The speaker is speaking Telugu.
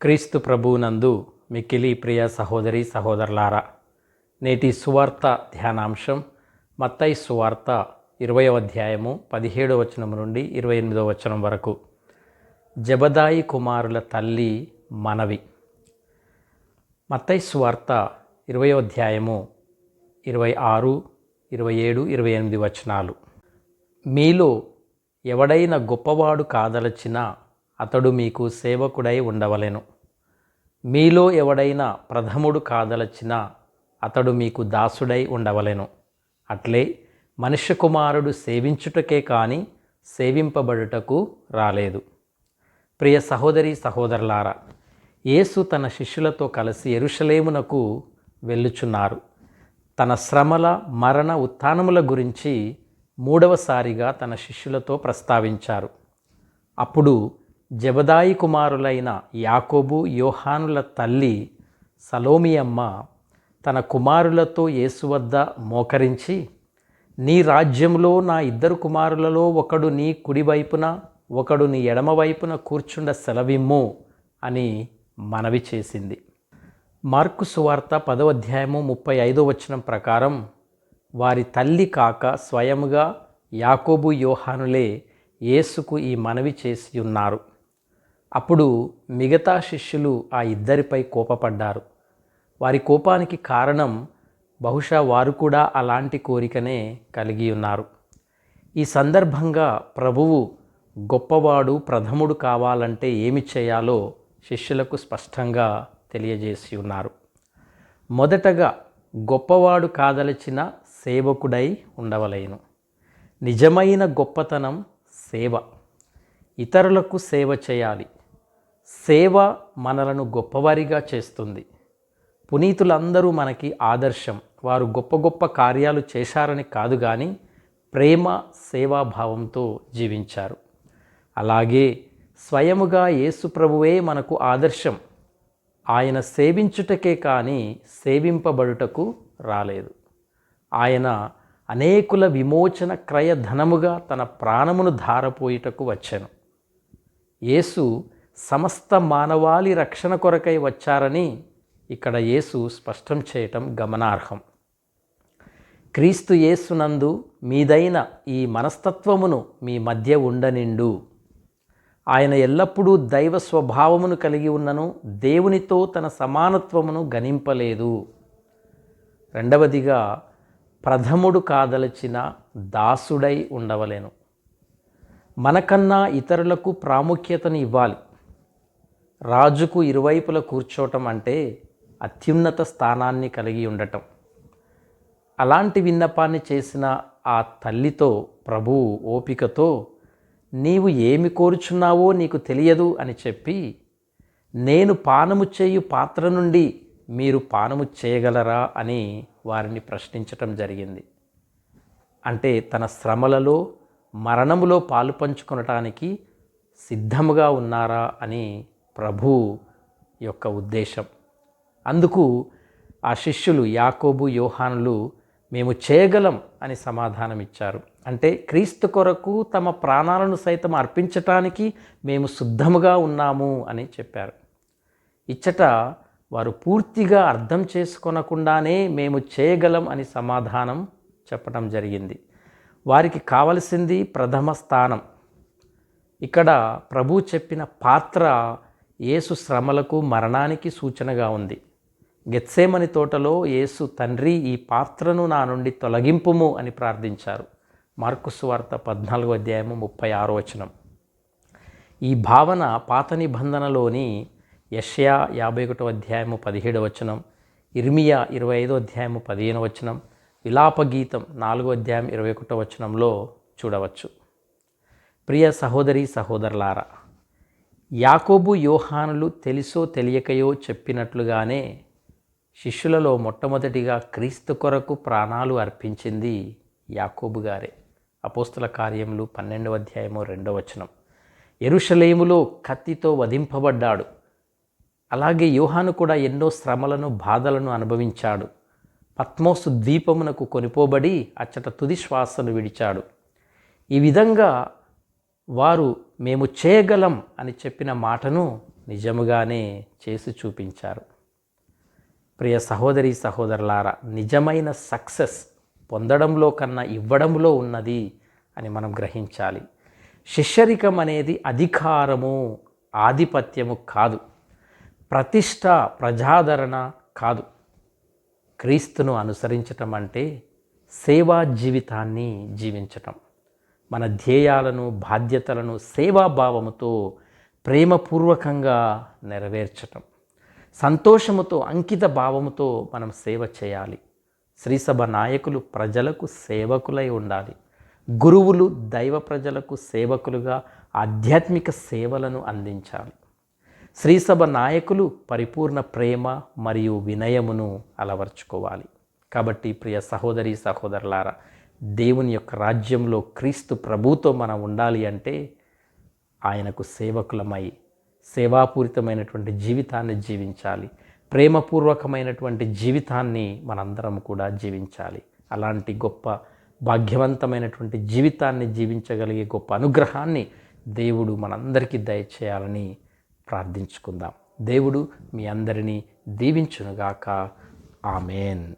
క్రీస్తు ప్రభువునందు మిక్కిలి ప్రియ సహోదరి సహోదరులారా, నేటి సువార్త ధ్యానాంశం మత్తయి సువార్త 20వ అధ్యాయము 17వ వచనం నుండి 28వ వచనం వరకు. జెబెదాయి కుమారుల తల్లి మనవి. మత్తయి సువార్త 20వ అధ్యాయము 26, 27, 28 వచనాలు. మీలో ఎవడైన గొప్పవాడు కాదలచినా అతడు మీకు సేవకుడై ఉండవలెను. మీలో ఎవడైనా ప్రథముడు కాదలచినా అతడు మీకు దాసుడై ఉండవలెను. అట్లే మనుష్య కుమారుడు సేవించుటకే కాని సేవింపబడుటకు రాలేదు. ప్రియ సహోదరి సహోదరులారా, యేసు తన శిష్యులతో కలిసి యెరూషలేమునకు వెళ్ళుచున్నారు. తన శ్రమల మరణ ఉత్థానముల గురించి మూడవసారిగా తన శిష్యులతో ప్రస్తావించారు. అప్పుడు జెబెదాయి కుమారులైన యాకోబు, యోహానుల తల్లి సలోమియమ్మ తన కుమారులతో యేసు వద్ద మోకరించి, నీ రాజ్యంలో నా 2 కుమారులలో ఒకడు నీ కుడివైపున ఒకడు నీ ఎడమవైపున కూర్చుండ సెలవిమ్ము అని మనవి చేసింది. మార్కు సువార్త 10వ అధ్యాయము 35వ వచనం ప్రకారం వారి తల్లి కాక స్వయముగా యాకోబు, యోహానులే యేసుకు ఈ మనవి చేసి ఉన్నారు. అప్పుడు మిగతా శిష్యులు ఆ ఇద్దరిపై కోపపడ్డారు. వారి కోపానికి కారణం బహుశా వారు కూడా అలాంటి కోరికనే కలిగి ఉన్నారు. ఈ సందర్భంగా ప్రభువు గొప్పవాడు, ప్రథముడు కావాలంటే ఏమి చేయాలో శిష్యులకు స్పష్టంగా తెలియజేసి ఉన్నారు. మొదటగా గొప్పవాడు కాదలచిన సేవకుడై ఉండవలేను. నిజమైన గొప్పతనం సేవ. ఇతరులకు సేవ చేయాలి. సేవ మనలను గొప్పవారిగా చేస్తుంది. పునీతులందరూ మనకి ఆదర్శం. వారు గొప్ప గొప్ప కార్యాలు చేశారని కాదు కానీ ప్రేమ, సేవాభావంతో జీవించారు. అలాగే స్వయముగా యేసు ప్రభువే మనకు ఆదర్శం. ఆయన సేవించుటకే కానీ సేవింపబడుటకు రాలేదు. ఆయన అనేకుల విమోచన క్రయ ధనముగా తన ప్రాణమును ధారపోయుటకు వచ్చెను. యేసు సమస్త మానవాళి రక్షణ కొరకై వచ్చారని ఇక్కడ యేసు స్పష్టం చేయటం గమనార్హం. క్రీస్తు యేసునందు మీదైన ఈ మనస్తత్వమును మీ మధ్య ఉండనిండు. ఆయన ఎల్లప్పుడూ దైవ స్వభావమును కలిగి ఉన్నను దేవునితో తన సమానత్వమును గణింపలేదు. రెండవదిగా ప్రథముడు కాదలచిన దాసుడై ఉండవలెను. మనకన్నా ఇతరులకు ప్రాముఖ్యతను ఇవ్వాలి. రాజుకు ఇరువైపుల కూర్చోవటం అంటే అత్యున్నత స్థానాన్ని కలిగి ఉండటం. అలాంటి విన్నపాన్ని చేసిన ఆ తల్లితో ప్రభువు ఓపికతో, నీవు ఏమి కోరుచున్నావో నీకు తెలియదు అని చెప్పి, నేను పానము చేయు పాత్ర నుండి మీరు పానము చేయగలరా అని వారిని ప్రశ్నించటం జరిగింది. అంటే తన శ్రమలలో, మరణములో పాలు పంచుకొనటానికి సిద్ధముగా ఉన్నారా అని ప్రభు యొక్క ఉద్దేశం. అందుకు ఆ శిష్యులు యాకోబు, యోహానులు మేము చేయగలం అని సమాధానం ఇచ్చారు. అంటే క్రీస్తు కొరకు తమ ప్రాణాలను సైతం అర్పించటానికి మేము సిద్ధముగా ఉన్నాము అని చెప్పారు. ఇచ్చట వారు పూర్తిగా అర్థం చేసుకొనకుండానే మేము చేయగలం అని సమాధానం చెప్పడం జరిగింది. వారికి కావలసింది ప్రథమ స్థానం. ఇక్కడ ప్రభు చెప్పిన పాత్ర యేసు శ్రమలకు, మరణానికి సూచనగా ఉంది. గెత్సేమని తోటలో యేసు, తండ్రి ఈ పాత్రను నా నుండి తొలగింపుము అని ప్రార్థించారు. మార్కు సువార్త 14వ అధ్యాయము 36వ వచనం. ఈ భావన పాత నిబంధనలోని యెషయా 51వ అధ్యాయము 17వ వచనం, ఇర్మియా 25వ అధ్యాయము 15వ వచనం, విలాపగీతం 4వ అధ్యాయం 21వ వచనంలో చూడవచ్చు. ప్రియ సహోదరి సహోదరులారా, యాకోబు, యోహానులు తెలుసో తెలియకయో చెప్పినట్లుగానే శిష్యులలో మొట్టమొదటిగా క్రీస్తు కొరకు ప్రాణాలు అర్పించింది యాకోబు గారే. అపోస్తల కార్యములు 12వ అధ్యాయము 2వ వచనం. యెరూషలేములో కత్తితో వధింపబడ్డాడు. అలాగే యోహాను కూడా ఎన్నో శ్రమలను, బాధలను అనుభవించాడు. పత్మోసు ద్వీపమునకు కొనిపోబడి అచ్చట తుది శ్వాసను విడిచాడు. ఈ విధంగా వారు మేము చేయగలం అని చెప్పిన మాటను నిజముగానే చేసి చూపించారు. ప్రియ సహోదరి సహోదరులారా, నిజమైన సక్సెస్ పొందడంలో కన్నా ఇవ్వడంలో ఉన్నది అని మనం గ్రహించాలి. శిష్యరికం అనేది అధికారము, ఆధిపత్యము కాదు. ప్రతిష్ట, ప్రజాదరణ కాదు. క్రీస్తును అనుసరించటం అంటే సేవా జీవితాన్ని జీవించటం. మన ధ్యేయాలను, బాధ్యతలను సేవాభావముతో ప్రేమపూర్వకంగా నెరవేర్చటం. సంతోషముతో, అంకిత భావముతో మనం సేవ చేయాలి. శ్రీసభ నాయకులు ప్రజలకు సేవకులై ఉండాలి. గురువులు దైవ ప్రజలకు సేవకులుగా ఆధ్యాత్మిక సేవలను అందించాలి. శ్రీసభ నాయకులు పరిపూర్ణ ప్రేమ మరియు వినయమును అలవర్చుకోవాలి. కాబట్టి ప్రియ సహోదరి సహోదరులారా, దేవుని యొక్క రాజ్యంలో క్రీస్తు ప్రభుతో మనం ఉండాలి అంటే ఆయనకు సేవకులమై సేవాపూరితమైనటువంటి జీవితాన్ని జీవించాలి. ప్రేమపూర్వకమైనటువంటి జీవితాన్ని మనందరం కూడా జీవించాలి. అలాంటి గొప్ప భాగ్యవంతమైనటువంటి జీవితాన్ని జీవించగలిగే గొప్ప అనుగ్రహాన్ని దేవుడు మనందరికీ దయచేయాలని ప్రార్థించుకుందాం. దేవుడు మీ అందరినీ దీవించునుగాక. ఆమేన్.